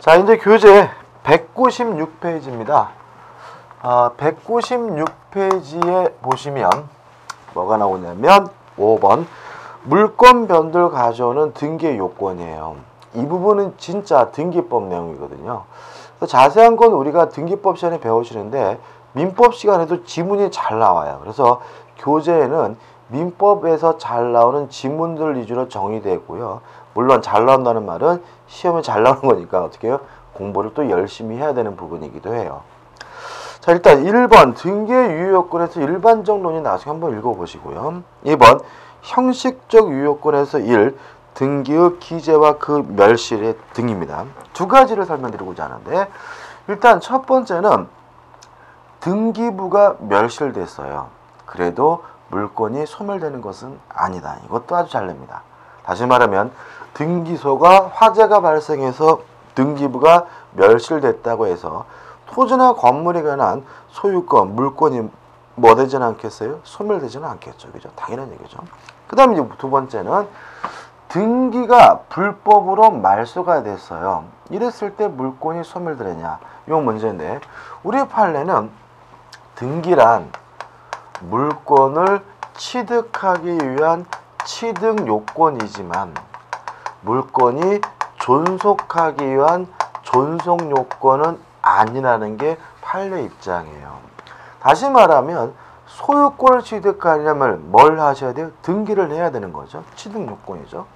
자, 이제 교재 196페이지입니다. 196페이지에 보시면 뭐가 나오냐면 5번 물권 변동을 가져오는 등기 요건이에요. 이 부분은 진짜 등기법 내용이거든요. 자세한 건 우리가 등기법 시간에 배우시는데 민법 시간에도 지문이 잘 나와요. 그래서 교재에는 민법에서 잘 나오는 지문들 위주로 정의되고요. 물론 잘 나온다는 말은 시험에 잘 나오는 거니까 어떻게 해요? 공부를 또 열심히 해야 되는 부분이기도 해요. 자, 일단 1번 등기의 유효요건에서 일반적 논의 나중에 한번 읽어보시고요. 2번 형식적 유효요건에서 1. 등기의 기재와 그 멸실의 등입니다. 두 가지를 설명드리고자 하는데 일단 첫 번째는 등기부가 멸실됐어요. 그래도 물권이 소멸되는 것은 아니다. 이것도 아주 잘 냅니다. 다시 말하면 등기소가 화재가 발생해서 등기부가 멸실됐다고 해서 토지나 건물에 관한 소유권, 물권이 뭐 되지는 않겠어요? 소멸되지는 않겠죠. 그죠? 당연한 얘기죠. 그 다음에 이제 두 번째는 등기가 불법으로 말소가 됐어요. 이랬을 때 물권이 소멸되느냐? 이 문제인데 우리 판례는 등기란 물권을 취득하기 위한 취득 요건이지만 물권이 존속하기 위한 존속 요건은 아니라는 게 판례 입장이에요. 다시 말하면 소유권을 취득하려면 뭘 하셔야 돼요? 등기를 해야 되는 거죠. 취득 요건이죠.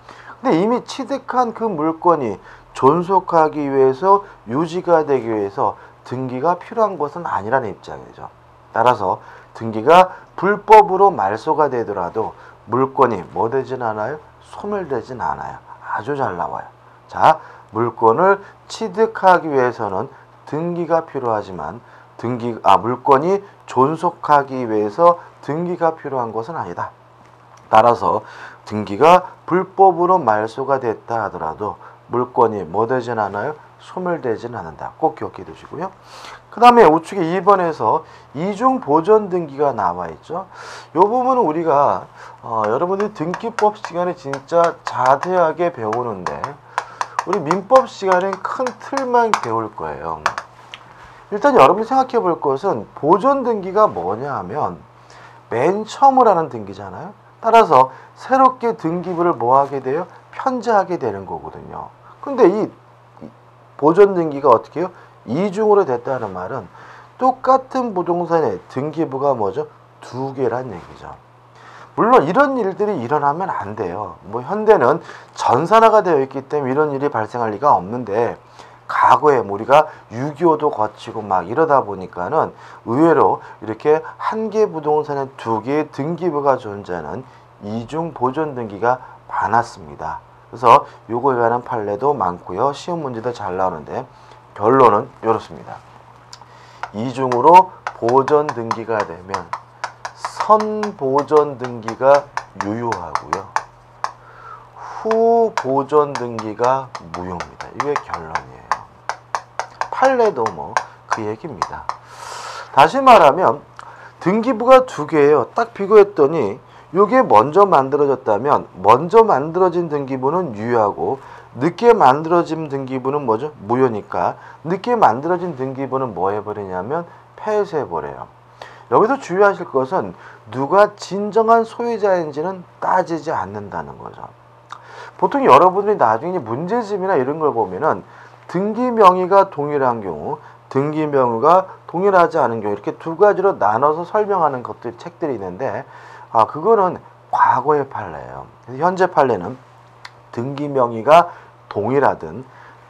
근데 이미 취득한 그 물건이 존속하기 위해서 유지가 되기 위해서 등기가 필요한 것은 아니라는 입장이죠. 따라서 등기가 불법으로 말소가 되더라도 물건이 뭐 되진 않아요? 소멸되진 않아요. 아주 잘 나와요. 자, 물건을 취득하기 위해서는 등기가 필요하지만 물건이 존속하기 위해서 등기가 필요한 것은 아니다. 따라서 등기가 불법으로 말소가 됐다 하더라도 물건이 뭐 되진 않아요? 소멸되진 않는다. 꼭 기억해 두시고요. 그 다음에 우측에 2번에서 이중 보존 등기가 나와 있죠. 이 부분은 우리가 여러분들이 등기법 시간에 진짜 자세하게 배우는데 우리 민법 시간엔 큰 틀만 배울 거예요. 일단 여러분이 생각해 볼 것은 보존 등기가 뭐냐 하면 맨 처음으로 하는 등기잖아요. 따라서 새롭게 등기부를 뭐 하게 돼요? 편제하게 되는 거거든요. 근데 이 보존 등기가 어떻게 해요? 이중으로 됐다는 말은 똑같은 부동산의 등기부가 뭐죠? 두 개란 얘기죠. 물론 이런 일들이 일어나면 안 돼요. 뭐 현대는 전산화가 되어 있기 때문에 이런 일이 발생할 리가 없는데 과거에 우리가 6.25도 거치고 막 이러다 보니까는 의외로 이렇게 한 개 부동산에 두 개의 등기부가 존재하는 이중 보존 등기가 많았습니다. 그래서 요거에 관한 판례도 많고요. 시험 문제도 잘 나오는데 결론은 이렇습니다. 이중으로 보존 등기가 되면 선보존 등기가 유효하고요. 후보존 등기가 무효입니다. 이게 결론이에요. 판례도 뭐 그 얘기입니다. 다시 말하면 등기부가 두 개예요. 딱 비교했더니 이게 먼저 만들어졌다면 먼저 만들어진 등기부는 유효하고 늦게 만들어진 등기부는 뭐죠? 무효니까 늦게 만들어진 등기부는 뭐 해버리냐면 폐쇄해버려요. 여기서 주의하실 것은 누가 진정한 소유자인지는 따지지 않는다는 거죠. 보통 여러분들이 나중에 문제집이나 이런 걸 보면은 등기 명의가 동일한 경우, 등기 명의가 동일하지 않은 경우 이렇게 두 가지로 나눠서 설명하는 것들 책들이 있는데 그거는 과거의 판례예요. 현재 판례는 등기 명의가 동일하든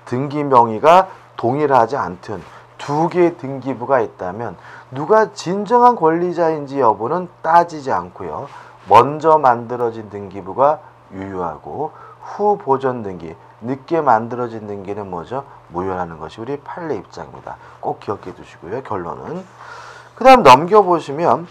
등기 명의가 동일하지 않든 두 개의 등기부가 있다면 누가 진정한 권리자인지 여부는 따지지 않고요. 먼저 만들어진 등기부가 유효하고 후 보존 등기, 늦게 만들어진 등기는 뭐죠? 무효라는 것이 우리 판례 입장입니다. 꼭 기억해 두시고요. 결론은. 그 다음 넘겨보시면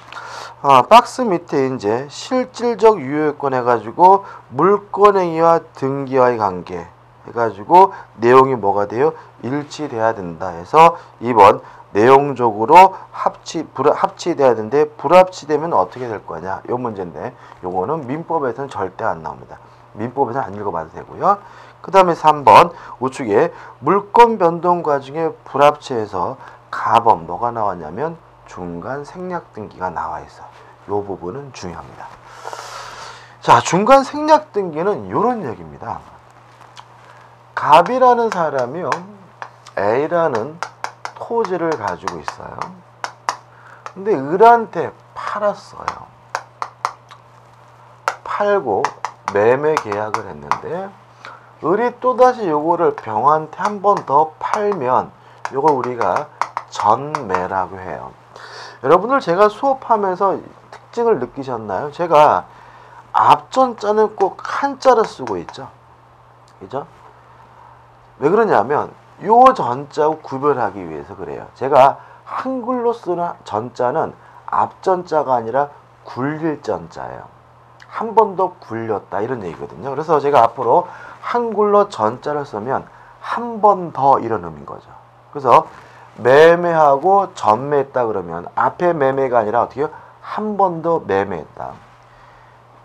박스 밑에 이제 실질적 유효요건 해가지고 물권행위와 등기와의 관계 해가지고 내용이 뭐가 돼요? 일치돼야 된다 해서 2번 내용적으로 합치돼야 되는데 불합치되면 어떻게 될 거냐? 요 문제인데 요거는 민법에서는 절대 안 나옵니다. 민법에서는 안 읽어봐도 되고요. 그 다음에 3번 우측에 물권 변동 과정에 불합체해서 가번 뭐가 나왔냐면 중간 생략 등기가 나와 있어. 이 부분은 중요합니다. 자, 중간 생략 등기는 이런 얘기입니다. 갑이라는 사람이요, A라는 토지를 가지고 있어요. 근데 을한테 팔았어요. 팔고 매매 계약을 했는데 을이 또다시 요거를 병한테 한 번 더 팔면 요걸 우리가 전매라고 해요. 여러분들 제가 수업하면서 특징을 느끼셨나요? 제가 앞전자는 꼭 한자를 쓰고 있죠. 그죠? 왜 그러냐면 요 전자하고 구별하기 위해서 그래요. 제가 한글로 쓰는 전자는 앞전자가 아니라 굴릴 전자예요. 한 번 더 굴렸다 이런 얘기거든요. 그래서 제가 앞으로 한글로 전자를 쓰면 한 번 더 이런 의미인 거죠. 그래서 매매하고 전매했다 그러면 앞에 매매가 아니라 어떻게 한 번 더 매매했다.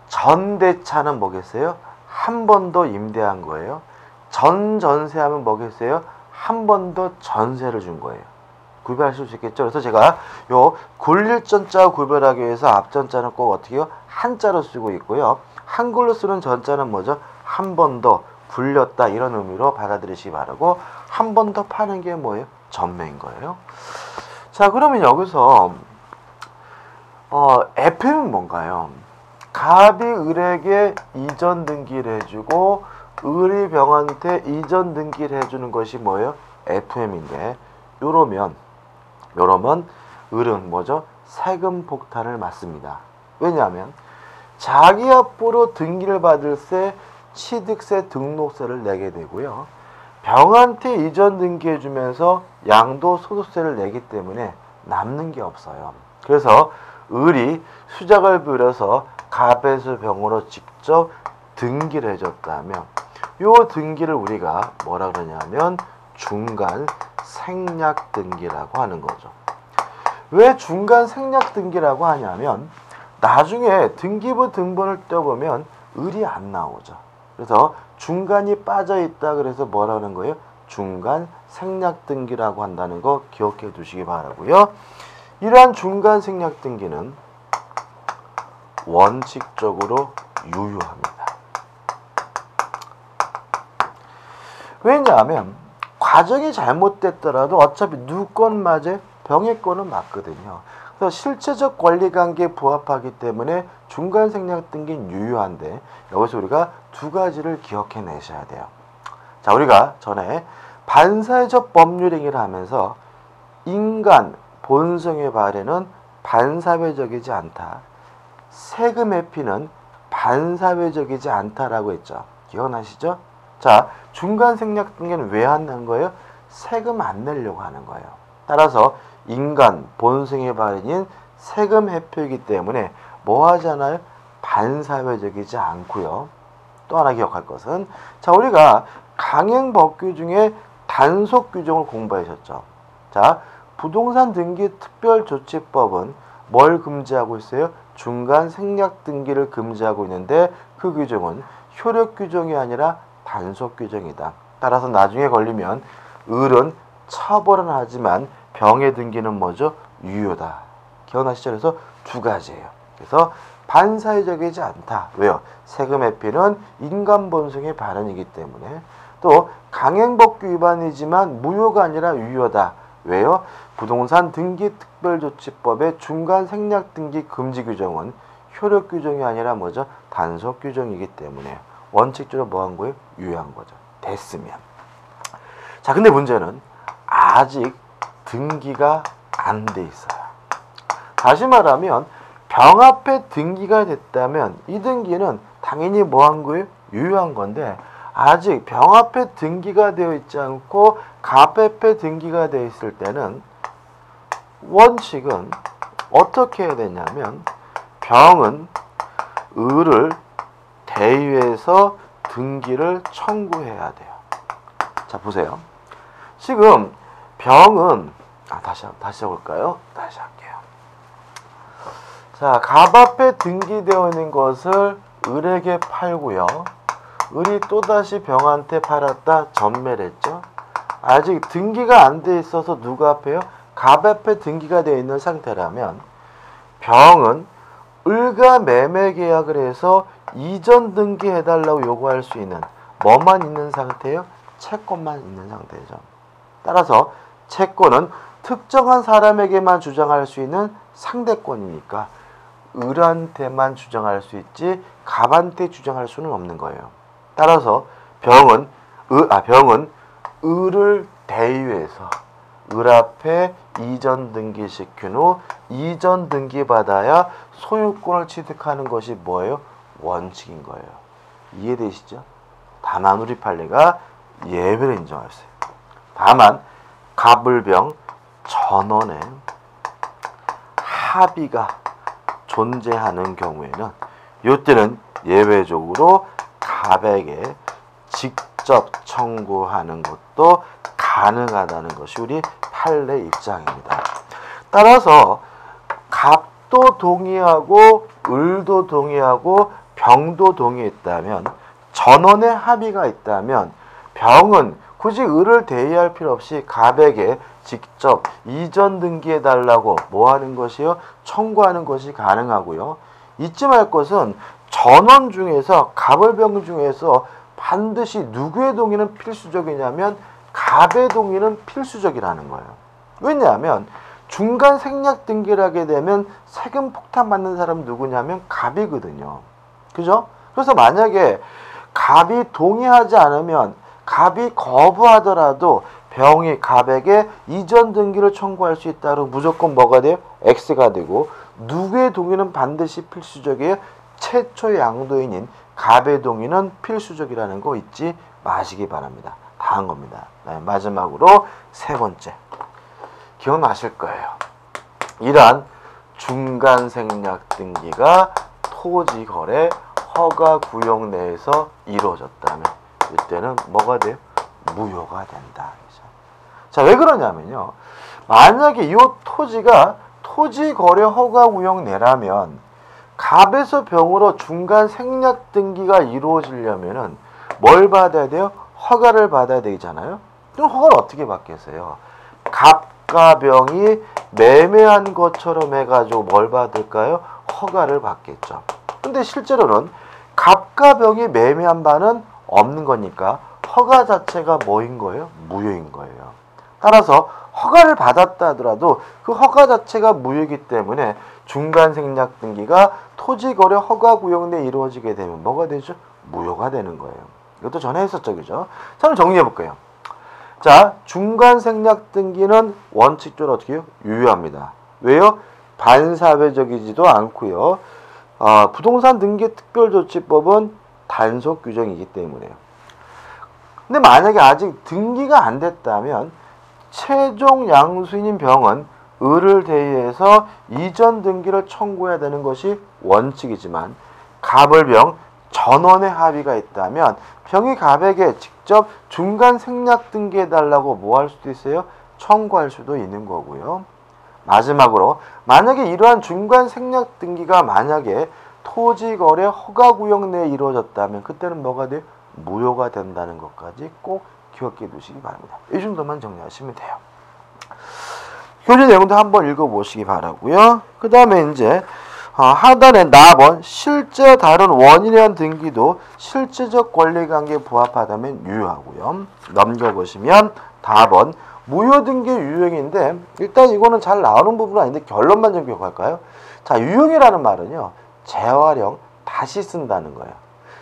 전대차는 뭐겠어요? 한 번 더 임대한 거예요. 전세하면 뭐겠어요? 한 번 더 전세를 준 거예요. 구별하실 수 있겠죠? 그래서 제가 요 굴릴 전자 구별하기 위해서 앞전자는 꼭 어떻게 해요? 한자로 쓰고 있고요. 한글로 쓰는 전자는 뭐죠? 한 번 더 굴렸다 이런 의미로 받아들이시기 바라고, 한 번 더 파는 게 뭐예요? 전매인 거예요. 자, 그러면 여기서 FM은 뭔가요? 갑이 을에게 이전 등기를 해주고 을이 병한테 이전 등기를 해주는 것이 뭐예요? FM인데 요러면 을은 뭐죠? 세금 폭탄을 맞습니다. 왜냐하면 자기 앞으로 등기를 받을 때 취득세 등록세를 내게 되고요. 병한테 이전 등기해주면서 양도소득세를 내기 때문에 남는 게 없어요. 그래서 을이 수작을 부려서 갑에서 병으로 직접 등기를 해줬다면 요 등기를 우리가 뭐라 그러냐면 중간 생략 등기라고 하는 거죠. 왜 중간 생략 등기라고 하냐면 나중에 등기부 등본을 떼보면 을이 안 나오죠. 그래서 중간이 빠져 있다 그래서 뭐라는 거예요? 중간 생략 등기라고 한다는 거 기억해 두시기 바라고요. 이러한 중간 생략 등기는 원칙적으로 유효합니다. 왜냐하면 과정이 잘못됐더라도 어차피 누구 건 맞아요? 병의 거는 맞거든요. 그래서 실체적 권리관계에 부합하기 때문에 중간 생략 등기는 유효한데 여기서 우리가 두 가지를 기억해 내셔야 돼요. 자, 우리가 전에 반사회적 법률행위를 하면서 인간 본성의 발해는 반사회적이지 않다. 세금 회피는 반사회적이지 않다라고 했죠. 기억나시죠? 자, 중간 생략 등기는 왜 한다는 거예요? 세금 안 내려고 하는 거예요. 따라서 인간 본성의 발현인 세금 회피이기 때문에 뭐 하잖아요? 반사회적이지 않고요. 또 하나 기억할 것은, 자, 우리가 강행법규 중에 단속 규정을 공부하셨죠. 자, 부동산 등기 특별조치법은 뭘 금지하고 있어요? 중간 생략 등기를 금지하고 있는데 그 규정은 효력 규정이 아니라 단속 규정이다. 따라서 나중에 걸리면 을은 처벌은 하지만 병의 등기는 뭐죠? 유효다. 기억나시죠? 그래서 두 가지예요. 그래서 반사회적이지 않다. 왜요? 세금 회피는 인간 본성의 발현이기 때문에. 또 강행법규 위반이지만 무효가 아니라 유효다. 왜요? 부동산 등기 특별조치법의 중간 생략 등기 금지 규정은 효력 규정이 아니라 뭐죠? 단속 규정이기 때문에 원칙적으로 뭐 한 거예요? 유효한 거죠. 됐으면. 자, 근데 문제는 아직 등기가 안 돼 있어요. 다시 말하면 병 앞에 등기가 됐다면 이 등기는 당연히 뭐 한 거예요? 유효한 건데 아직 병 앞에 등기가 되어 있지 않고 갑 앞에 등기가 되어 있을 때는 원칙은 어떻게 해야 되냐면 병은 을을 대위해서 등기를 청구해야 돼요. 자, 보세요. 지금 병은 다시 해볼까요? 다시 할게요. 자, 갑 앞에 등기되어 있는 것을 을에게 팔고요. 을이 또다시 병한테 팔았다. 전매했죠. 아직 등기가 안 돼 있어서 누가 앞에요? 갑 앞에 등기가 되어 있는 상태라면 병은 을과 매매 계약을 해서 이전 등기해달라고 요구할 수 있는 뭐만 있는 상태예요? 채권만 있는 상태죠. 따라서 채권은 특정한 사람에게만 주장할 수 있는 상대권이니까 을한테만 주장할 수 있지 갑한테 주장할 수는 없는 거예요. 따라서 병은 을을 대유해서 을 앞에 이전 등기시킨 후 이전 등기 받아야 소유권을 취득하는 것이 뭐예요? 원칙인 거예요. 이해되시죠? 다만 우리 판례가 예외를 인정했어요. 다만 갑을병 전원에 합의가 존재하는 경우에는 이때는 예외적으로 갑에게 직접 청구하는 것도 가능하다는 것이 우리 판례 입장입니다. 따라서 갑도 동의하고 을도 동의하고 병도 동의했다면 전원의 합의가 있다면 병은 굳이 을을 대의할 필요 없이 갑에게 직접 이전 등기해달라고 뭐 하는 것이요? 청구하는 것이 가능하고요. 잊지 말 것은 전원 중에서 갑을병 중에서 반드시 누구의 동의는 필수적이냐면 갑의 동의는 필수적이라는 거예요. 왜냐하면 중간 생략 등기를 하게 되면 세금 폭탄 받는 사람은 누구냐면 갑이거든요. 그죠? 그래서 만약에 갑이 동의하지 않으면 갑이 거부하더라도 병이 갑에게 이전 등기를 청구할 수 있다고 무조건 뭐가 돼요? X가 되고 누구의 동의는 반드시 필수적이에요? 최초의 양도인인 갑의 동의는 필수적이라는 거 잊지 마시기 바랍니다. 다 한 겁니다. 마지막으로 세 번째. 기억나실 거예요. 이러한 중간 생략 등기가 토지 거래 허가 구역 내에서 이루어졌다면 이때는 뭐가 돼요? 무효가 된다. 자, 왜 그러냐면요. 만약에 이 토지가 토지 거래 허가 구역 내라면 갑에서 병으로 중간 생략 등기가 이루어지려면은 뭘 받아야 돼요? 허가를 받아야 되잖아요. 그럼 허가를 어떻게 받겠어요? 갑과 병이 매매한 것처럼 해가지고 뭘 받을까요? 허가를 받겠죠. 근데 실제로는 갑과 병이 매매한 바는 없는 거니까 허가 자체가 뭐인 거예요? 무효인 거예요. 따라서 허가를 받았다 하더라도 그 허가 자체가 무효이기 때문에 중간 생략 등기가 토지거래 허가구역 내에 이루어지게 되면 뭐가 되죠? 무효가 되는 거예요. 이것도 전에 했었죠. 그죠? 자, 그럼 정리해 볼게요. 자, 중간 생략 등기는 원칙적으로 어떻게 해요? 유효합니다. 왜요? 반사회적이지도 않고요. 부동산 등기 특별조치법은 단속 규정이기 때문에요. 근데 만약에 아직 등기가 안 됐다면 최종 양수인인 병은 을을 대의해서 이전 등기를 청구해야 되는 것이 원칙이지만 갑을병 전원의 합의가 있다면 병이 갑에게 직접 중간 생략 등기해달라고 뭐 할 수도 있어요? 청구할 수도 있는 거고요. 마지막으로 만약에 이러한 중간 생략 등기가 만약에 토지거래 허가구역 내에 이루어졌다면 그때는 뭐가 돼요? 무효가 된다는 것까지 꼭 기억해 두시기 바랍니다. 이 정도만 정리하시면 돼요. 교재 내용도 한번 읽어보시기 바라고요. 그 다음에 이제 하단에 나번 실제 다른 원인에 의한 등기도 실제적 권리관계에 부합하다면 유효하고요. 넘겨보시면 다번 무효 등기 유형인데 일단 이거는 잘 나오는 부분은 아닌데 결론만 좀 기억할까요? 자, 유형이라는 말은요. 재활용, 다시 쓴다는 거예요.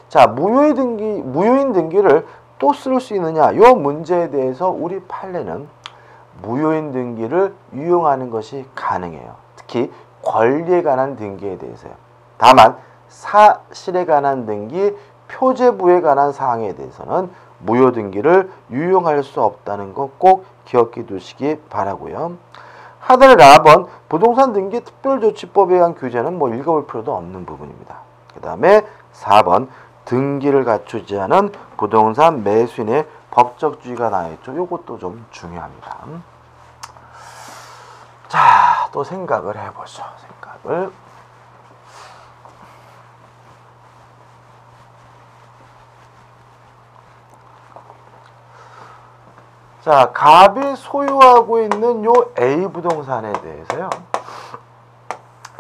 자, 무효인 등기를 또 쓸 수 있느냐? 이 문제에 대해서 우리 판례는 무효인 등기를 유용하는 것이 가능해요. 특히 권리에 관한 등기에 대해서요. 다만 사실에 관한 등기, 표제부에 관한 사항에 대해서는 무효 등기를 유용할 수 없다는 거 꼭 기억해 두시기 바라고요. 하단에 4번 부동산 등기 특별조치법에 의한 규제는 뭐 읽어볼 필요도 없는 부분입니다. 그 다음에 4번 등기를 갖추지 않은 부동산 매수인의 법적주의가 나와있죠. 이것도 좀 중요합니다. 자, 또 생각을 해보죠. 생각을. 자, 갑이 소유하고 있는 요 A 부동산에 대해서요.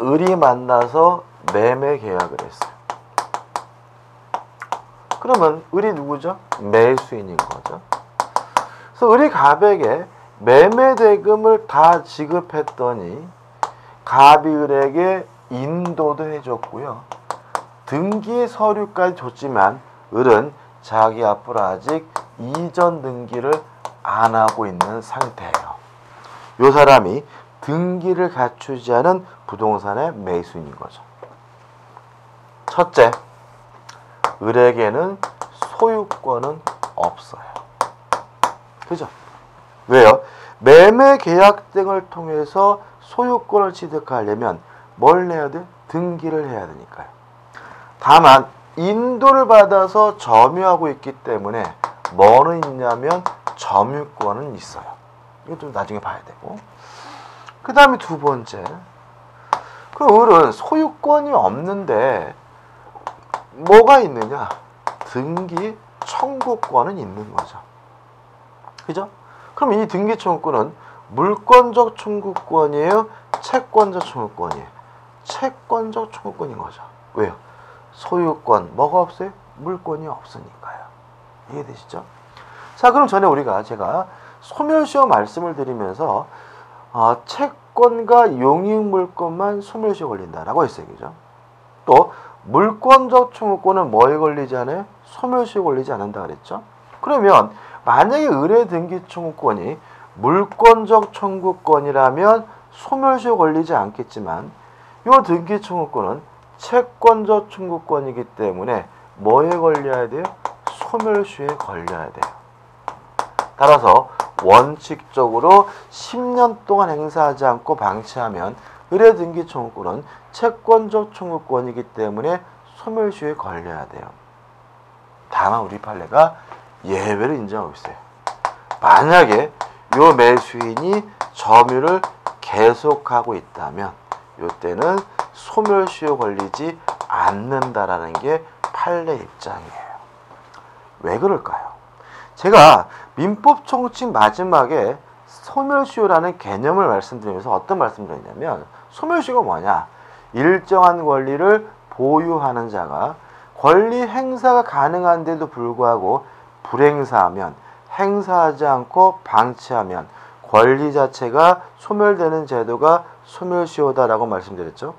을이 만나서 매매 계약을 했어요. 그러면 을이 누구죠? 매수인인 거죠. 그래서 을이 갑에게 매매 대금을 다 지급했더니 갑이 을에게 인도도 해줬고요. 등기 서류까지 줬지만 을은 자기 앞으로 아직 이전 등기를 안 하고 있는 상태예요. 이 사람이 등기를 갖추지 않은 부동산의 매수인인 거죠. 첫째, 을에게는 소유권은 없어요. 그죠? 왜요? 매매 계약 등을 통해서 소유권을 취득하려면 뭘 해야 돼? 등기를 해야 되니까요. 다만 인도를 받아서 점유하고 있기 때문에 뭐는 있냐면 점유권은 있어요. 이거 좀 나중에 봐야 되고. 그 다음에 두 번째, 그 을은 소유권이 없는데 뭐가 있느냐? 등기 청구권은 있는 거죠. 그죠? 그럼 이 등기 청구권은 물권적 청구권이에요? 채권적 청구권이에요? 채권적 청구권인 거죠. 왜요? 소유권 뭐가 없어요? 물권이 없으니까요. 이해되시죠? 자, 그럼 전에 제가 소멸시효 말씀을 드리면서 채권과 용익물권만 소멸시효 걸린다라고 했어요. 그죠? 또 물권적 청구권은 뭐에 걸리지 않아요? 소멸시효 걸리지 않는다 그랬죠? 그러면 만약에 을의 등기 청구권이 물권적 청구권이라면 소멸시효 걸리지 않겠지만 이 등기 청구권은 채권적 청구권이기 때문에 뭐에 걸려야 돼요? 소멸시효에 걸려야 돼요. 따라서 원칙적으로 10년 동안 행사하지 않고 방치하면 을의 등기 청구권은 채권적 청구권이기 때문에 소멸시효에 걸려야 돼요. 다만 우리 판례가 예외를 인정하고 있어요. 만약에 요 매수인이 점유를 계속하고 있다면 이때는 소멸시효 걸리지 않는다라는 게 판례 입장이에요. 왜 그럴까요? 제가 민법 총칙 마지막에 소멸시효라는 개념을 말씀드리면서 어떤 말씀을 드렸냐면 소멸시효가 뭐냐? 일정한 권리를 보유하는 자가 권리 행사가 가능한데도 불구하고 불행사하면 행사하지 않고 방치하면 권리 자체가 소멸되는 제도가 소멸시효다라고 말씀드렸죠.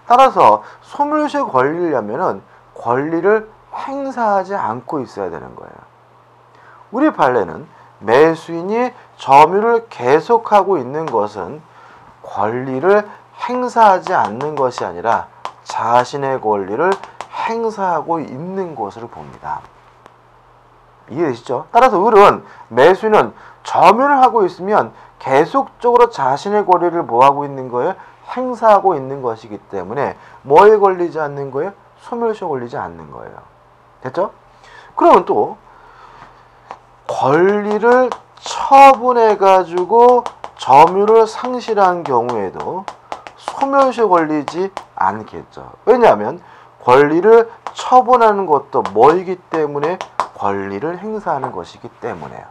따라서 소멸시효 걸리려면은 권리를 행사하지 않고 있어야 되는 거예요. 우리 판례는 매수인이 점유를 계속하고 있는 것은 권리를 행사하지 않는 것이 아니라 자신의 권리를 행사하고 있는 것으로 봅니다. 이해되시죠? 따라서 을은 매수인은 점유를 하고 있으면 계속적으로 자신의 권리를 뭐하고 있는 거예요? 행사하고 있는 것이기 때문에 뭐에 걸리지 않는 거예요? 소멸시효 걸리지 않는 거예요. 됐죠? 그러면 또 권리를 처분해가지고 점유를 상실한 경우에도 소멸시효 걸리지 않겠죠. 왜냐하면 권리를 처분하는 것도 뭐이기 때문에 권리를 행사하는 것이기 때문에요.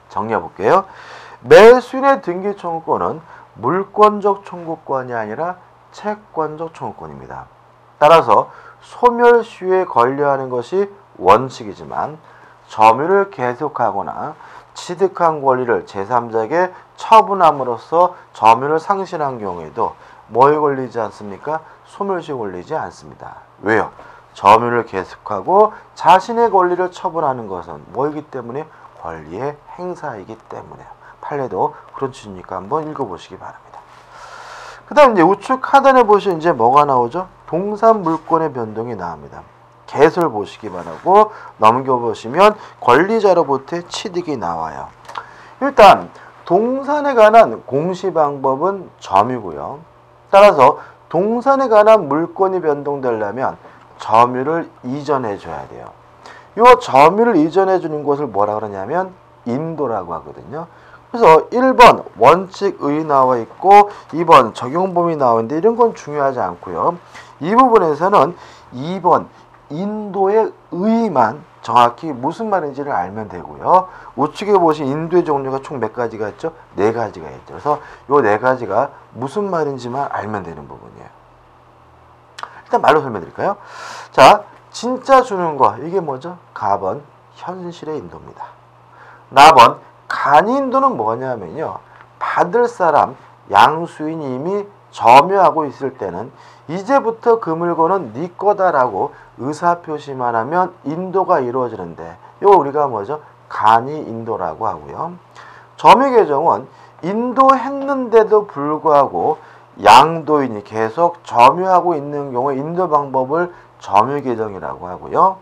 정리해 볼게요. 매수인의 등기 청구권은 물권적 청구권이 아니라 채권적 청구권입니다. 따라서 소멸시효에 걸려하는 것이 원칙이지만 점유를 계속하거나 취득한 권리를 제3자에게 처분함으로써 점유를 상실한 경우에도 뭐에 걸리지 않습니까? 소멸시효에 걸리지 않습니다. 왜요? 점유를 계속하고 자신의 권리를 처분하는 것은 뭐이기 때문에? 권리의 행사이기 때문에요. 판례도 그런 취지니까 한번 읽어보시기 바랍니다. 그 다음 이제 우측 하단에 보시면 이제 뭐가 나오죠? 동산 물권의 변동이 나옵니다. 개설 보시기 바라고 넘겨보시면 권리자로부터의 취득이 나와요. 일단 동산에 관한 공시 방법은 점유고요. 따라서 동산에 관한 물권이 변동되려면 점유를 이전해 줘야 돼요. 이 점유를 이전해 주는 것을 뭐라 그러냐면 인도라고 하거든요. 그래서 1번 원칙의 나와 있고 2번 적용범위 나오는데 이런 건 중요하지 않고요. 이 부분에서는 2번 인도의 의만 정확히 무슨 말인지를 알면 되고요. 우측에 보신 인도의 종류가 총 몇 가지가 있죠? 네 가지가 있죠. 그래서 요 네 가지가 무슨 말인지만 알면 되는 부분이에요. 일단 말로 설명드릴까요? 자, 진짜 주는 거 이게 뭐죠? 갑은 현실의 인도입니다. 납은 간이 인도는 뭐냐면요. 받을 사람 양수인이 이미 점유하고 있을 때는 이제부터 그 물건은 네 거다라고 의사표시만 하면 인도가 이루어지는데 요 우리가 뭐죠? 간이 인도라고 하고요. 점유계정은 인도했는데도 불구하고 양도인이 계속 점유하고 있는 경우에 인도 방법을 점유계정이라고 하고요.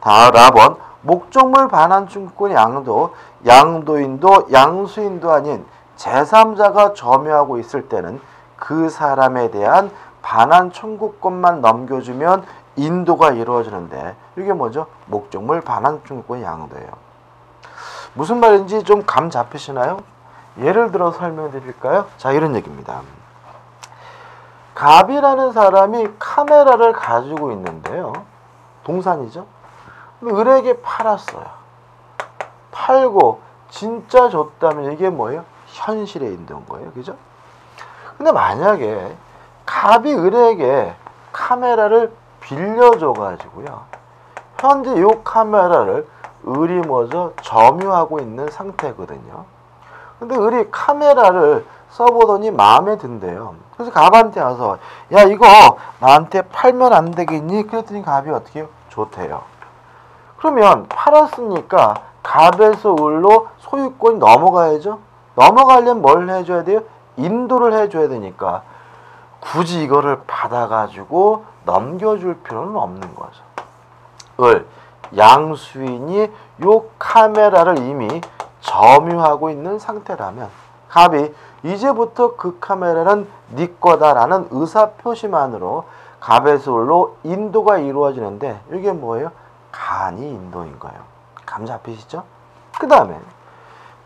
다음은 목적물 반환 충구권 양도, 양도인도 양수인도 아닌 제3자가 점유하고 있을 때는 그 사람에 대한 반환 청구권만 넘겨주면 인도가 이루어지는데 이게 뭐죠? 목적물 반환 청구권 양도예요. 무슨 말인지 좀 감 잡히시나요? 예를 들어 설명드릴까요? 자, 이런 얘기입니다. 갑이라는 사람이 카메라를 가지고 있는데요. 동산이죠. 근데 을에게 팔았어요. 팔고 진짜 줬다면 이게 뭐예요? 현실의 인도인 거예요. 그죠? 근데 만약에 갑이 을에게 카메라를 빌려줘가지고요. 현재 이 카메라를 을이 뭐죠? 점유하고 있는 상태거든요. 근데 을이 카메라를 써보더니 마음에 든대요. 그래서 갑한테 와서 야 이거 나한테 팔면 안 되겠니? 그랬더니 갑이 어떻게 해요? 좋대요. 그러면 팔았으니까 갑에서 을로 소유권이 넘어가야죠. 넘어가려면 뭘 해줘야 돼요? 인도를 해줘야 되니까 굳이 이거를 받아가지고 넘겨줄 필요는 없는 거죠. 을, 양수인이 요 카메라를 이미 점유하고 있는 상태라면 갑이 이제부터 그 카메라는 네 거다라는 의사표시만으로 갑에서 을로 인도가 이루어지는데 이게 뭐예요? 간이 인도인 거예요. 감 잡히시죠? 그 다음에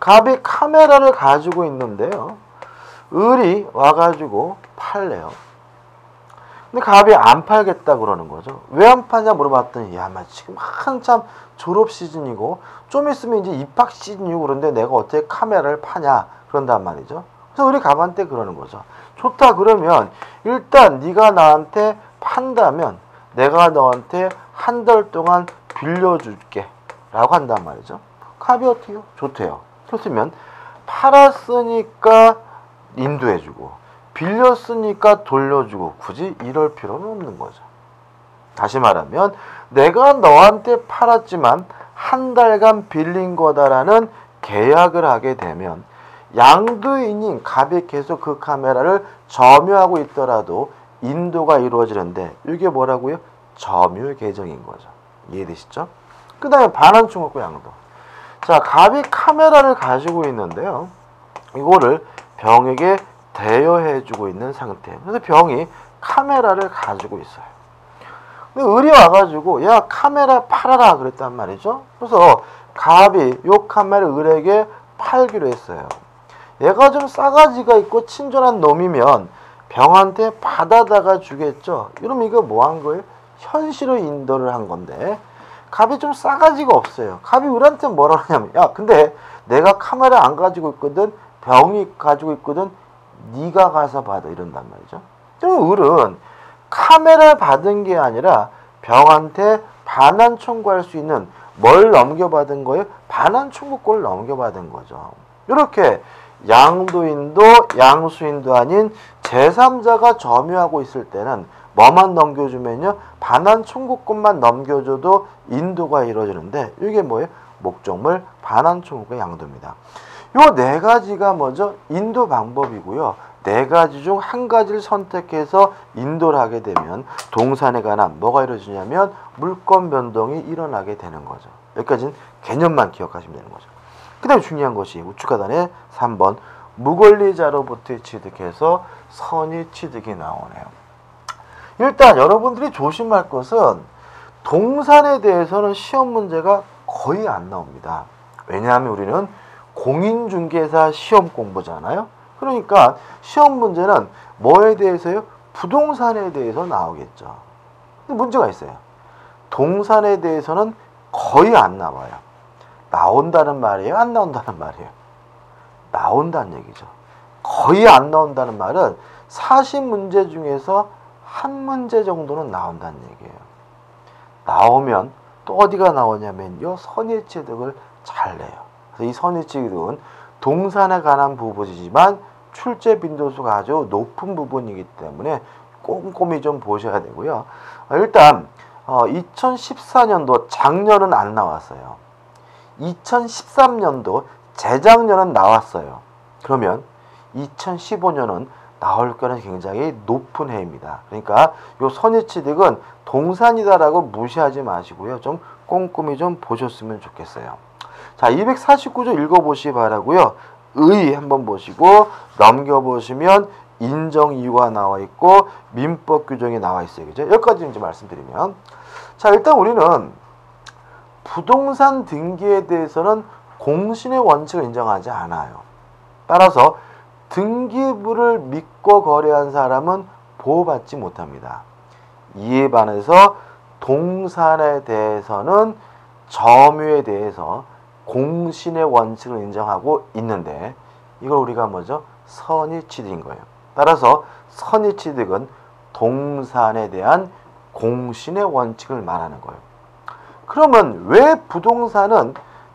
갑이 카메라를 가지고 있는데요. 을이 와가지고 팔래요. 근데 갑이 안 팔겠다 그러는 거죠. 왜 안 파냐 물어봤더니 야, 지금 한참 졸업 시즌이고 좀 있으면 이제 입학 시즌이고 그런데 내가 어떻게 카메라를 파냐 그런단 말이죠. 그래서 우리 갑한테 그러는 거죠. 좋다 그러면 일단 네가 나한테 판다면 내가 너한테 한 달 동안 빌려줄게 라고 한단 말이죠. 갑이 어떻게 해요? 좋대요. 그렇다면 팔았으니까 인도해주고 빌렸으니까 돌려주고 굳이 이럴 필요는 없는 거죠. 다시 말하면 내가 너한테 팔았지만 한 달간 빌린 거다라는 계약을 하게 되면 양도인인 갑이 계속 그 카메라를 점유하고 있더라도 인도가 이루어지는데 이게 뭐라고요? 점유 계정인 거죠. 이해되시죠? 그 다음에 반환 충고권 양도. 자, 갑이 카메라를 가지고 있는데요. 이거를 병에게 대여해주고 있는 상태. 그래서 병이 카메라를 가지고 있어요. 근데 을이 와가지고 야 카메라 팔아라 그랬단 말이죠. 그래서 갑이 요 카메라 을에게 팔기로 했어요. 얘가 좀 싸가지가 있고 친절한 놈이면 병한테 받아다가 주겠죠. 이러면 이거 뭐 한 거예요? 현실의 인도를 한 건데 갑이 좀 싸가지가 없어요. 갑이 을한테 뭐라 하냐면 야 근데 내가 카메라 안 가지고 있거든. 병이 가지고 있거든. 네가 가서 받아 이런단 말이죠. 그럼 을은 카메라를 받은 게 아니라 병한테 반환 청구할 수 있는 뭘 넘겨받은 거예요? 반환 청구권을 넘겨받은 거죠. 이렇게 양도인도 양수인도 아닌 제3자가 점유하고 있을 때는 뭐만 넘겨주면요? 반환 청구권만 넘겨줘도 인도가 이루어지는데 이게 뭐예요? 목적물 반환 청구권 양도입니다. 요 네 가지가 뭐죠? 인도 방법이고요. 네 가지 중 한 가지를 선택해서 인도를 하게 되면 동산에 관한 뭐가 이루어지냐면 물권 변동이 일어나게 되는 거죠. 여기까지는 개념만 기억하시면 되는 거죠. 그 다음에 중요한 것이 우측 하단에 3번 무권리자로부터 취득해서 선의 취득이 나오네요. 일단 여러분들이 조심할 것은 동산에 대해서는 시험 문제가 거의 안 나옵니다. 왜냐하면 우리는 공인중개사 시험 공부잖아요. 그러니까 시험 문제는 뭐에 대해서요? 부동산에 대해서 나오겠죠. 근데 문제가 있어요. 동산에 대해서는 거의 안 나와요. 나온다는 말이에요? 안 나온다는 말이에요? 나온다는 얘기죠. 거의 안 나온다는 말은 40문제 중에서 한 문제 정도는 나온다는 얘기예요. 나오면 또 어디가 나오냐면요. 선의취득을 잘 내요. 그래서 이 선의취득은 동산에 관한 부분이지만 출제 빈도수가 아주 높은 부분이기 때문에 꼼꼼히 좀 보셔야 되고요. 일단 2014년도 작년은 안 나왔어요. 2013년도 재작년은 나왔어요. 그러면 2015년은 나올 거는 굉장히 높은 해입니다. 그러니까 이 선의취득은 동산이다라고 무시하지 마시고요. 좀 꼼꼼히 좀 보셨으면 좋겠어요. 자, 249조 읽어보시기 바라고요. 의 한번 보시고 넘겨보시면 인정 이유가 나와 있고 민법 규정이 나와 있어요. 그죠? 여기까지 이제 말씀드리면, 자, 일단 우리는 부동산 등기에 대해서는 공신의 원칙을 인정하지 않아요. 따라서 등기부를 믿고 거래한 사람은 보호받지 못합니다. 이에 반해서 동산에 대해서는 점유에 대해서 공신의 원칙을 인정하고 있는데, 이걸 우리가 뭐죠? 선의취득인 거예요. 따라서 선의취득은 동산에 대한 공신의 원칙을 말하는 거예요. 그러면 왜 부동산은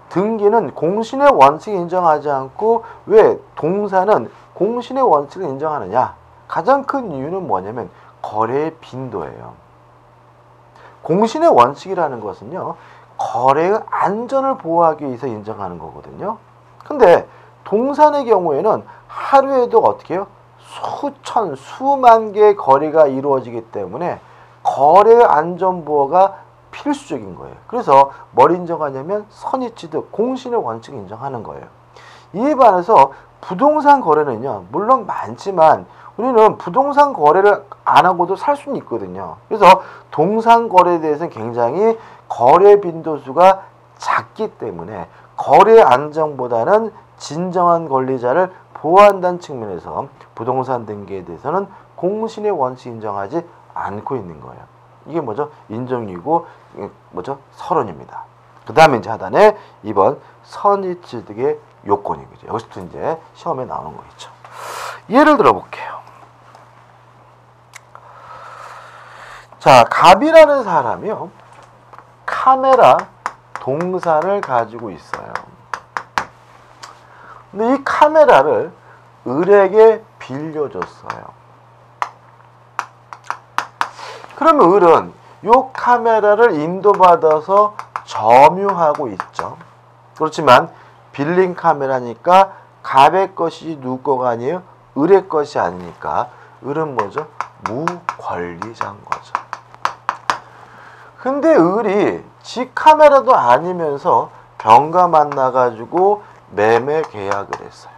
등기는 공신의 원칙을 인정하지 않고 왜 동산은 공신의 원칙을 인정하느냐? 가장 큰 이유는 뭐냐면 거래의 빈도예요. 공신의 원칙이라는 것은요, 거래의 안전을 보호하기 위해서 인정하는 거거든요. 근데 동산의 경우에는 하루에도 어떻게 해요? 수천, 수만 개의 거래가 이루어지기 때문에 거래의 안전 보호가 필수적인 거예요. 그래서 뭘 인정하냐면 선의취득, 공신의 원칙을 인정하는 거예요. 이에 반해서 부동산 거래는요, 물론 많지만 우리는 부동산 거래를 안 하고도 살 수는 있거든요. 그래서 동산 거래에 대해서는 굉장히 거래 빈도수가 작기 때문에 거래 안정보다는 진정한 권리자를 보호한다는 측면에서 부동산 등기에 대해서는 공신의 원칙 인정하지 않고 있는 거예요. 이게 뭐죠? 인정이고 뭐죠? 서론입니다. 그 다음에 이제 하단에 2번 선의취득의 요건이죠. 여기서부터 이제 시험에 나오는 거겠죠. 예를 들어 볼게요. 자, 갑이라는 사람이요, 카메라 동산을 가지고 있어요. 근데 이 카메라를 을에게 빌려줬어요. 그러면 을은 이 카메라를 인도받아서 점유하고 있죠. 그렇지만 빌린 카메라니까 갑의 것이 누구 거가 아니에요? 을의 것이 아니니까 을은 뭐죠? 무권리자인 거죠. 근데 을이 지 카메라도 아니면서 병과 만나가지고 매매 계약을 했어요.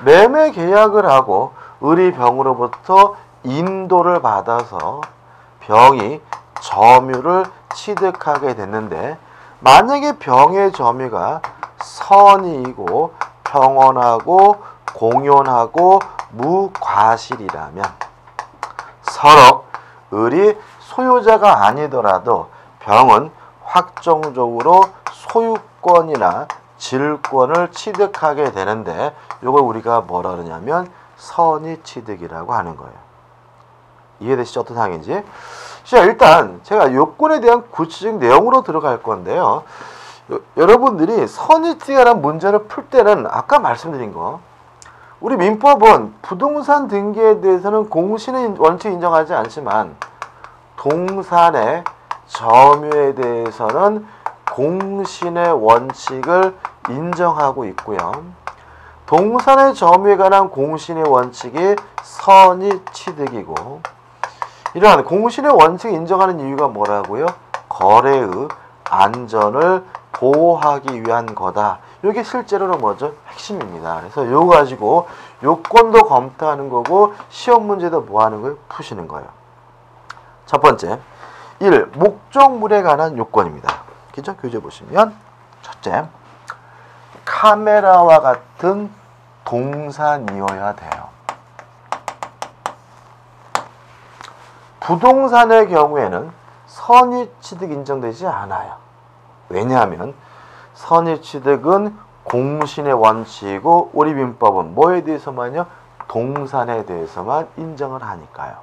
매매 계약을 하고 을이 병으로부터 인도를 받아서 병이 점유를 취득하게 됐는데, 만약에 병의 점유가 선의이고 평온하고 공연하고 무과실이라면 서로 을이 소유자가 아니더라도 병은 확정적으로 소유권이나 질권을 취득하게 되는데, 이걸 우리가 뭐라 그러냐면 선의취득이라고 하는 거예요. 이해되시죠? 어떤 상황인지? 자, 일단 제가 요건에 대한 구체적인 내용으로 들어갈 건데요. 여러분들이 선의취득이라는 문제를 풀 때는 아까 말씀드린 거, 우리 민법은 부동산 등기에 대해서는 공신의 원칙 인정하지 않지만 동산의 점유에 대해서는 공신의 원칙을 인정하고 있고요. 동산의 점유에 관한 공신의 원칙이 선의취득이고, 이러한 공신의 원칙을 인정하는 이유가 뭐라고요? 거래의 안전을 보호하기 위한 거다. 이게 실제로는 뭐죠? 핵심입니다. 그래서 이거 가지고 요건도 검토하는 거고 시험 문제도 뭐 하는 거예요? 푸시는 거예요. 첫 번째, 1. 목적물에 관한 요건입니다. 그죠? 교재 보시면 첫째, 카메라와 같은 동산이어야 돼요. 부동산의 경우에는 선의취득 인정되지 않아요. 왜냐하면 선의취득은 공신의 원칙이고 우리 민법은 뭐에 대해서만요? 동산에 대해서만 인정을 하니까요.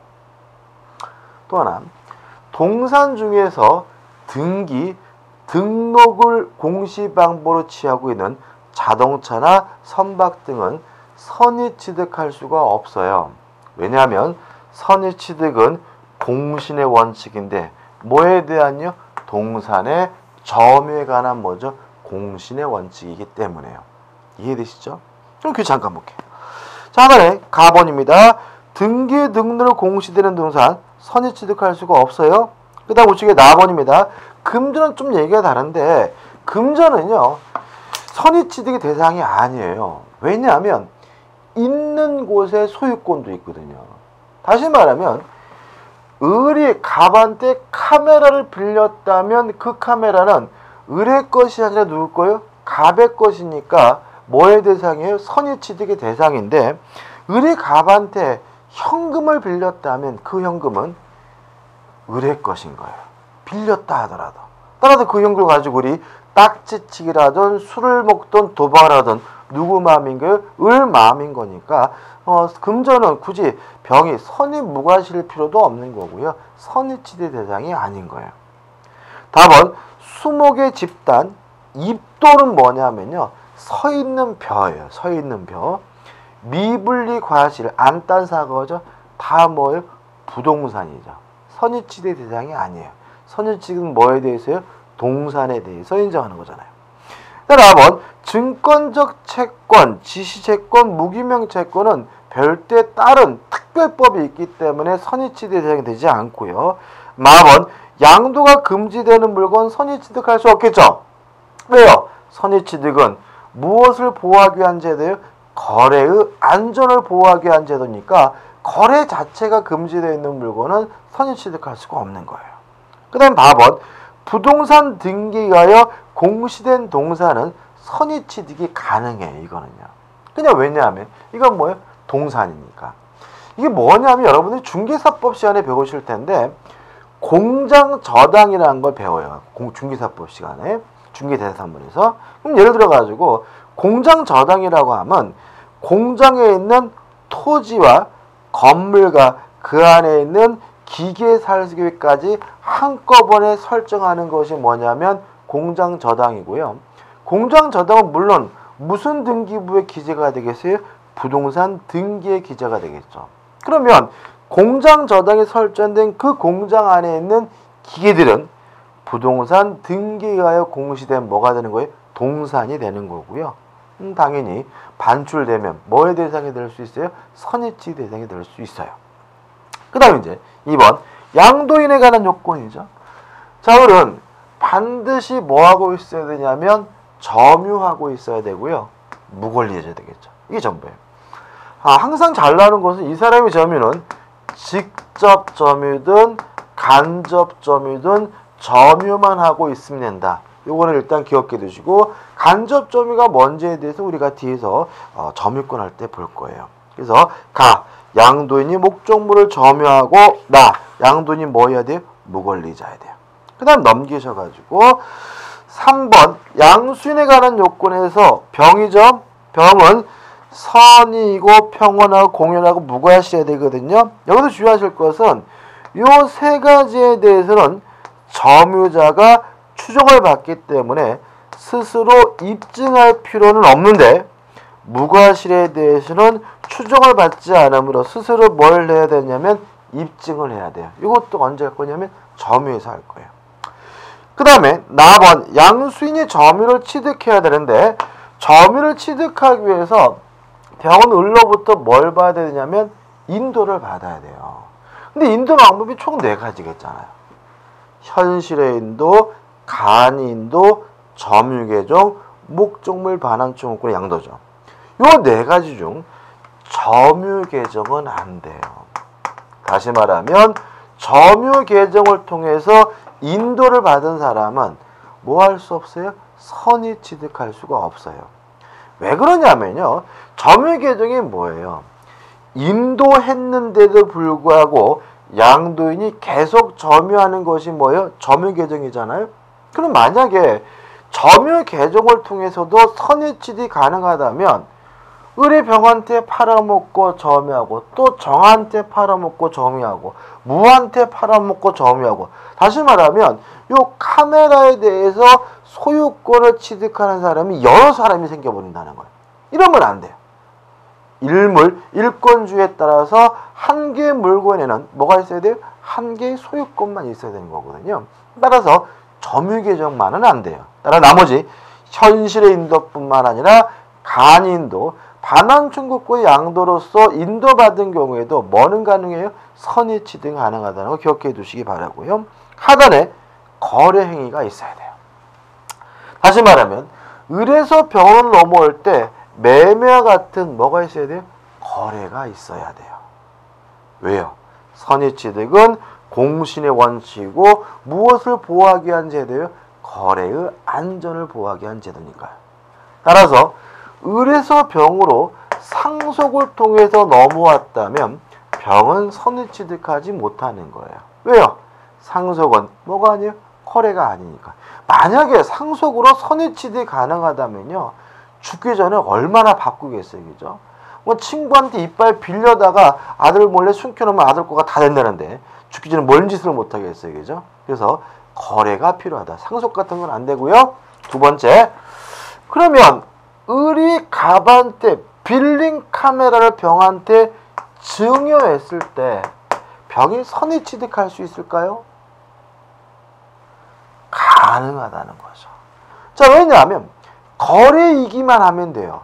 또 하나, 동산 중에서 등기, 등록을 공시방법으로 취하고 있는 자동차나 선박 등은 선의취득할 수가 없어요. 왜냐하면 선의취득은 공신의 원칙인데 뭐에 대한요? 동산의 점유에 관한 뭐죠? 공신의 원칙이기 때문에요. 이해되시죠? 그럼 그 잠깐 볼게요. 자, 하나는 가번입니다. 등기 등록으로 공시되는 동산 선의취득할 수가 없어요. 그 다음 우측에 나번입니다. 금전은 좀 얘기가 다른데 금전은요 선의취득의 대상이 아니에요. 왜냐하면 있는 곳에 소유권도 있거든요. 다시 말하면 을이 갑한테 카메라를 빌렸다면 그 카메라는 을의 것이 아니라 누구 거예요? 갑의 것이니까 뭐의 대상이에요? 선의취득의 대상인데 을이 갑한테 현금을 빌렸다면 그 현금은 을의 것인 거예요. 빌렸다 하더라도. 따라서 그 현금을 가지고 우리 딱지치기라든 술을 먹든 도박을 하든 누구 마음인 거예요? 을 마음인 거니까 금전은 굳이 병이 선의 무과실 필요도 없는 거고요. 선의취득 대상이 아닌 거예요. 답은 수목의 집단, 입도는 뭐냐면요. 서 있는 벼예요. 서 있는 벼. 미분리 과실, 안 딴 사고죠. 다 뭐예요? 부동산이죠. 선의취득 대상이 아니에요. 선의취득은 뭐에 대해서요? 동산에 대해서 인정하는 거잖아요. 다음은 증권적 채권, 지시채권, 무기명채권은 별도의 다른 특별법이 있기 때문에 선의취득 대상이 되지 않고요. 마음은 양도가 금지되는 물건 선의취득할 수 없겠죠. 왜요? 선의취득은 무엇을 보호하기 위한 제도예요? 거래의 안전을 보호하기 위한 제도니까 거래 자체가 금지되어 있는 물건은 선의취득할 수가 없는 거예요. 그 다음 4번 부동산 등기가여 공시된 동산은 선의취득이 가능해요. 이거는요. 그냥 왜냐하면 이건 뭐예요? 동산이니까. 이게 뭐냐면 여러분들이 중개사법 시간에 배우실 텐데 공장저당이라는 걸 배워요. 중개사법 시간에 중개대사문에서. 그럼 예를 들어 가지고 공장저당이라고 하면 공장에 있는 토지와 건물과 그 안에 있는 기계살기까지 한꺼번에 설정하는 것이 뭐냐면 공장저당이고요. 공장저당은 물론 무슨 등기부의 기재가 되겠어요? 부동산 등기의 기재가 되겠죠. 그러면 공장저당이 설정된 그 공장 안에 있는 기계들은 부동산 등기가여 공시된 뭐가 되는 거예요? 동산이 되는 거고요. 당연히 반출되면 뭐의 대상이 될 수 있어요? 선의취득 대상이 될 수 있어요. 그 다음 이제 2번 양도인에 관한 요건이죠. 자, 을은 반드시 뭐하고 있어야 되냐면 점유하고 있어야 되고요. 무권리해져야 되겠죠. 이게 전부예요. 항상 잘 나오는 것은 이 사람의 점유는 직접 점유든 간접 점유든 점유만 하고 있으면 된다. 요거는 일단 기억해 두시고 간접 점유가 뭔지에 대해서 우리가 뒤에서 점유권 할 때 볼 거예요. 그래서 양도인이 목적물을 점유하고 양도인이 뭐 해야 돼요? 무권리자야 돼요. 그 다음 넘기셔가지고 3번 양수인에 관한 요건에서 병이죠. 병은 선의이고 평온하고 공연하고 무과시해야 되거든요. 여기서 주의하실 것은 요 세 가지에 대해서는 점유자가 추정을 받기 때문에 스스로 입증할 필요는 없는데 무과실에 대해서는 추정을 받지 않으므로 스스로 뭘 해야 되냐면 입증을 해야 돼요. 이것도 언제 할 거냐면 점유에서 할 거예요. 그 다음에 4번 양수인이 점유를 취득해야 되는데 점유를 취득하기 위해서 병은 을로부터 뭘 받아야 되냐면 인도를 받아야 돼요. 근데 인도 방법이 총 4가지겠잖아요. 현실의 인도, 간이 인도, 점유계정, 목적물 반환 청구권 양도죠. 요 4가지 중 점유계정은 안 돼요. 다시 말하면 점유계정을 통해서 인도를 받은 사람은 뭐 할 수 없어요? 선의취득할 수가 없어요. 왜 그러냐면요. 점유계정이 뭐예요? 인도했는데도 불구하고 양도인이 계속 점유하는 것이 뭐예요? 점유계정이잖아요. 그럼 만약에 점유계정을 통해서도 선의취득이 가능하다면 의뢰병한테 팔아먹고 점유하고 또 정한테 팔아먹고 점유하고 무한테 팔아먹고 점유하고, 다시 말하면 요 카메라에 대해서 소유권을 취득하는 사람이 여러 사람이 생겨버린다는 거예요. 이러면 안 돼요. 일권주의에 따라서 한 개의 물건에는 뭐가 있어야 돼요? 한 개의 소유권만 있어야 되는 거거든요. 따라서 점유계정만은 안 돼요. 따라 나머지 현실의 인도뿐만 아니라 간이인도, 반환청구권의 양도로서 인도받은 경우에도 뭐는 가능해요? 선의취득 가능하다는 거 기억해 두시기 바라고요. 하단에 거래 행위가 있어야 돼요. 다시 말하면 을에서 병을 넘어올 때 매매와 같은 뭐가 있어야 돼요? 거래가 있어야 돼요. 왜요? 선의취득은 공신의 원칙이고 무엇을 보호하기 위한 제도예요? 거래의 안전을 보호하기 위한 제도니까요. 따라서 을에서 병으로 상속을 통해서 넘어왔다면 병은 선의취득하지 못하는 거예요. 왜요? 상속은 뭐가 아니에요? 거래가 아니니까. 만약에 상속으로 선의취득이 가능하다면요, 죽기 전에 얼마나 바꾸겠어요, 그죠? 뭐 친구한테 이빨 빌려다가 아들 몰래 숨겨놓으면 아들 거가 다 된다는데 죽기 전에 뭔 짓을 못 하겠어요, 그죠? 그래서 거래가 필요하다. 상속 같은 건 안 되고요. 두 번째, 그러면 을이 갑한테 빌린 카메라를 병한테 증여했을 때 병이 선의취득할 수 있을까요? 가능하다는 거죠. 자, 왜냐하면 거래이기만 하면 돼요.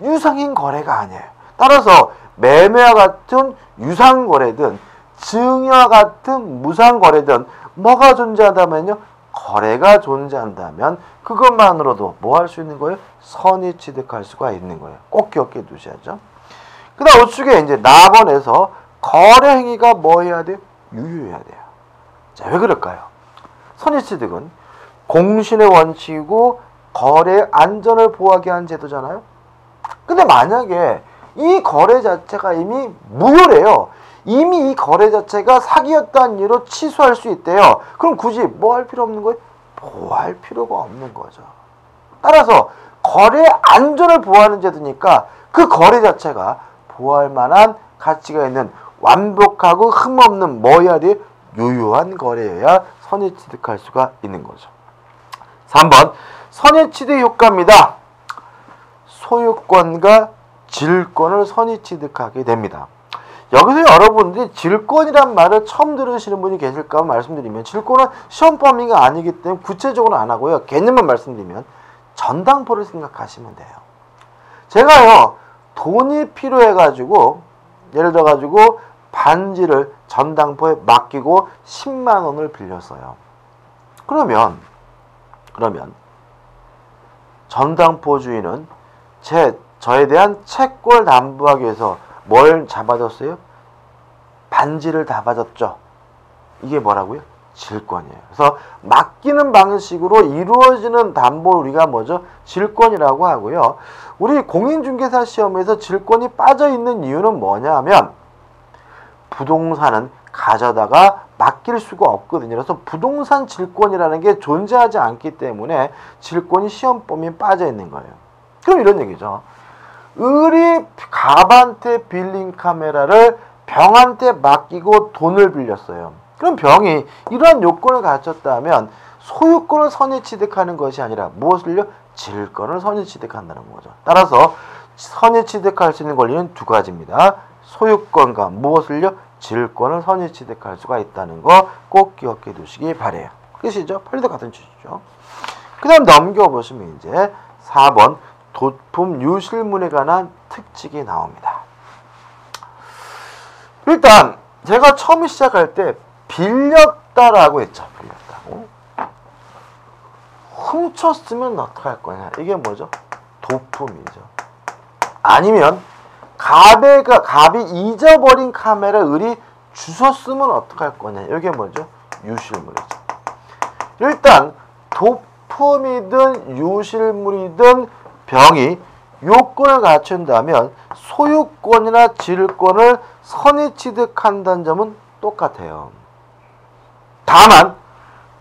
유상인 거래가 아니에요. 따라서 매매와 같은 유상거래든 증여와 같은 무상거래든 뭐가 존재한다면요? 거래가 존재한다면 그것만으로도 뭐 할 수 있는 거예요? 선의취득할 수가 있는 거예요. 꼭 기억해 두셔야죠. 그 다음 우측에 이제 낙원에서 거래 행위가 뭐 해야 돼요? 유효해야 돼요. 자, 왜 그럴까요? 선의취득은 공신의 원칙이고 거래의 안전을 보호하기 위한 제도잖아요. 근데 만약에 이 거래 자체가 이미 무효래요. 이미 이 거래 자체가 사기였다는 이유로 취소할 수 있대요. 그럼 굳이 뭐 할 필요 없는 거예요? 보호할 필요가 없는 거죠. 따라서 거래의 안전을 보호하는 제도니까 그 거래 자체가 보호할 만한 가치가 있는 완벽하고 흠없는 뭐여야 돼요? 유효한 거래여야 선의취득할 수가 있는 거죠. 3번 선의취득 효과입니다. 소유권과 질권을 선의취득하게 됩니다. 여기서 여러분들이 질권이란 말을 처음 들으시는 분이 계실까 말씀드리면, 질권은 시험 범위가 아니기 때문에 구체적으로 안 하고요. 개념만 말씀드리면 전당포를 생각하시면 돼요. 제가요, 돈이 필요해가지고 예를 들어가지고 반지를 전당포에 맡기고 10만 원을 빌렸어요. 그러면 전당포 주인은 저에 대한 채권을 담보하기 위해서 뭘 잡아줬어요? 반지를 잡아줬죠. 이게 뭐라고요? 질권이에요. 그래서 맡기는 방식으로 이루어지는 담보를 우리가 뭐죠? 질권이라고 하고요. 우리 공인중개사 시험에서 질권이 빠져있는 이유는 뭐냐면 부동산은 가져다가 맡길 수가 없거든요. 그래서 부동산 질권이라는 게 존재하지 않기 때문에 질권이 시험 범위에 빠져있는 거예요. 그럼 이런 얘기죠. 을이 갑한테 빌린 카메라를 병한테 맡기고 돈을 빌렸어요. 그럼 병이 이러한 요건을 갖췄다면 소유권을 선의취득하는 것이 아니라 무엇을요? 질권을 선의취득한다는 거죠. 따라서 선의취득할 수 있는 권리는 두 가지입니다. 소유권과 무엇을요? 질권을 선의취득할 수가 있다는 거 꼭 기억해 두시기 바래요. 끝이죠? 팔리도 같은 취지죠. 그 다음 넘겨보시면 이제 4번 도품 유실물에 관한 특칙이 나옵니다. 일단 제가 처음 시작할 때 빌렸다라고 했죠. 빌렸다고. 훔쳤으면 어떡할 거냐. 이게 뭐죠? 도품이죠. 아니면 갑이 잊어버린 카메라 을이 주웠으면 어떡할 거냐. 이게 뭐죠? 유실물이죠. 일단 도품이든 유실물이든 병이 요건을 갖춘다면 소유권이나 질권을 선의취득한다는 점은 똑같아요. 다만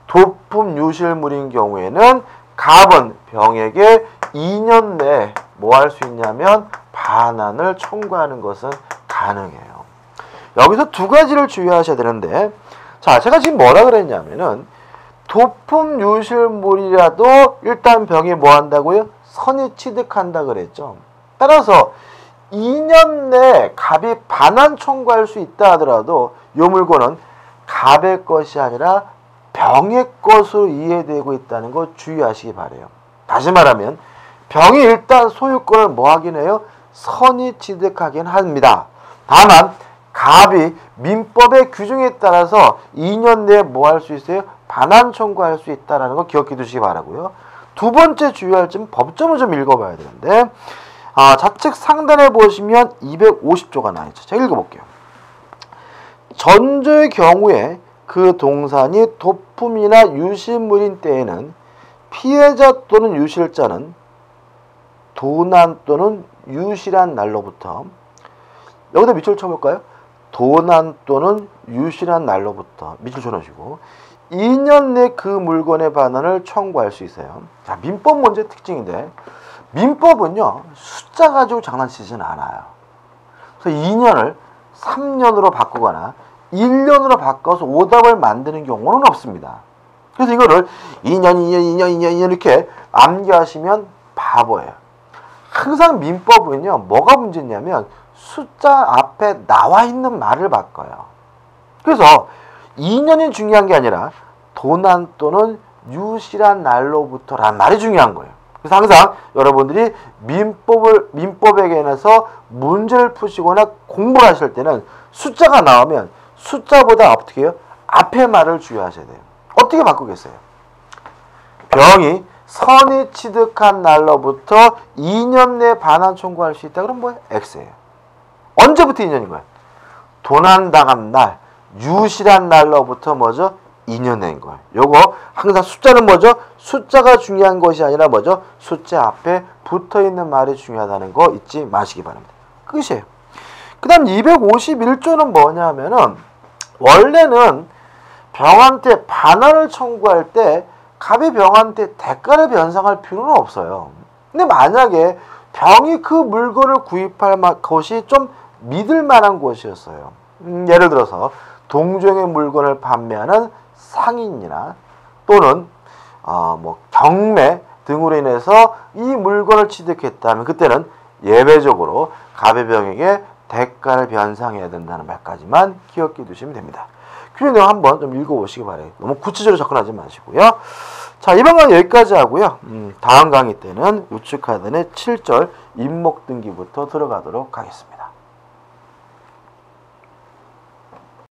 도품 유실물인 경우에는 갑은 병에게 2년 내에 뭐 할 수 있냐면 반환을 청구하는 것은 가능해요. 여기서 두 가지를 주의하셔야 되는데, 자, 제가 지금 뭐라 그랬냐면은 도품 유실물이라도 일단 병이 뭐 한다고요? 선이 취득한다 그랬죠. 따라서 2년 내에 갑이 반환 청구할 수 있다 하더라도 이 물건은 갑의 것이 아니라 병의 것으로 이해되고 있다는 거 주의하시기 바래요. 다시 말하면 병이 일단 소유권을 뭐 하긴 해요? 선이 취득하긴 합니다. 다만 갑이 민법의 규정에 따라서 2년 내에 뭐 할 수 있어요? 반환 청구할 수 있다는 거 기억해 두시기 바라고요. 두 번째 주의할 점, 법점을 좀 읽어봐야 되는데, 좌측 상단에 보시면 250조가 나있죠. 제가 읽어볼게요. 전조의 경우에 그 동산이 도품이나 유실물인 때에는 피해자 또는 유실자는 도난 또는 유실한 날로부터, 여기다 밑줄 쳐볼까요? 도난 또는 유실한 날로부터 밑줄 쳐놓으시고 2년 내 그 물건의 반환을 청구할 수 있어요. 자, 민법 문제 특징인데, 민법은요 숫자 가지고 장난치지는 않아요. 그래서 2년을 3년으로 바꾸거나 1년으로 바꿔서 오답을 만드는 경우는 없습니다. 그래서 이거를 2년 이렇게 암기하시면 바보예요. 항상 민법은요 뭐가 문제냐면 숫자 앞에 나와 있는 말을 바꿔요. 그래서 2년이 중요한 게 아니라 도난 또는 유실한 날로부터라는 말이 중요한 거예요. 그래서 항상 여러분들이 민법에 관해서 문제를 푸시거나 공부를 하실 때는 숫자가 나오면 숫자보다 어떻게 해요? 앞에 말을 주의하셔야 돼요. 어떻게 바꾸겠어요? 병이 선이 취득한 날로부터 2년 내 반환 청구할 수 있다. 그럼 뭐예요? X예요. 언제부터 2년인 거예요? 도난당한 날, 유실한 날로부터 뭐죠? 2년 내인 거예요. 요거 항상 숫자는 뭐죠? 숫자가 중요한 것이 아니라 뭐죠? 숫자 앞에 붙어있는 말이 중요하다는 거 잊지 마시기 바랍니다. 끝이에요. 그 다음 251조는 뭐냐면은 원래는 병한테 반환을 청구할 때 갑이 병한테 대가를 변상할 필요는 없어요. 근데 만약에 병이 그 물건을 구입할 것이 좀 믿을 만한 곳이었어요. 예를 들어서 동종의 물건을 판매하는 상인이나 또는 경매 등으로 인해서 이 물건을 취득했다면 그때는 예외적으로 갑의 병에게 대가를 변상해야 된다는 말까지만 기억해 두시면 됩니다. 규정 내용 한번 좀 읽어보시기 바라요. 너무 구체적으로 접근하지 마시고요. 자, 이번 강의 여기까지 하고요. 다음 강의 때는 우측 하단의 7절 임목 등기부터 들어가도록 하겠습니다.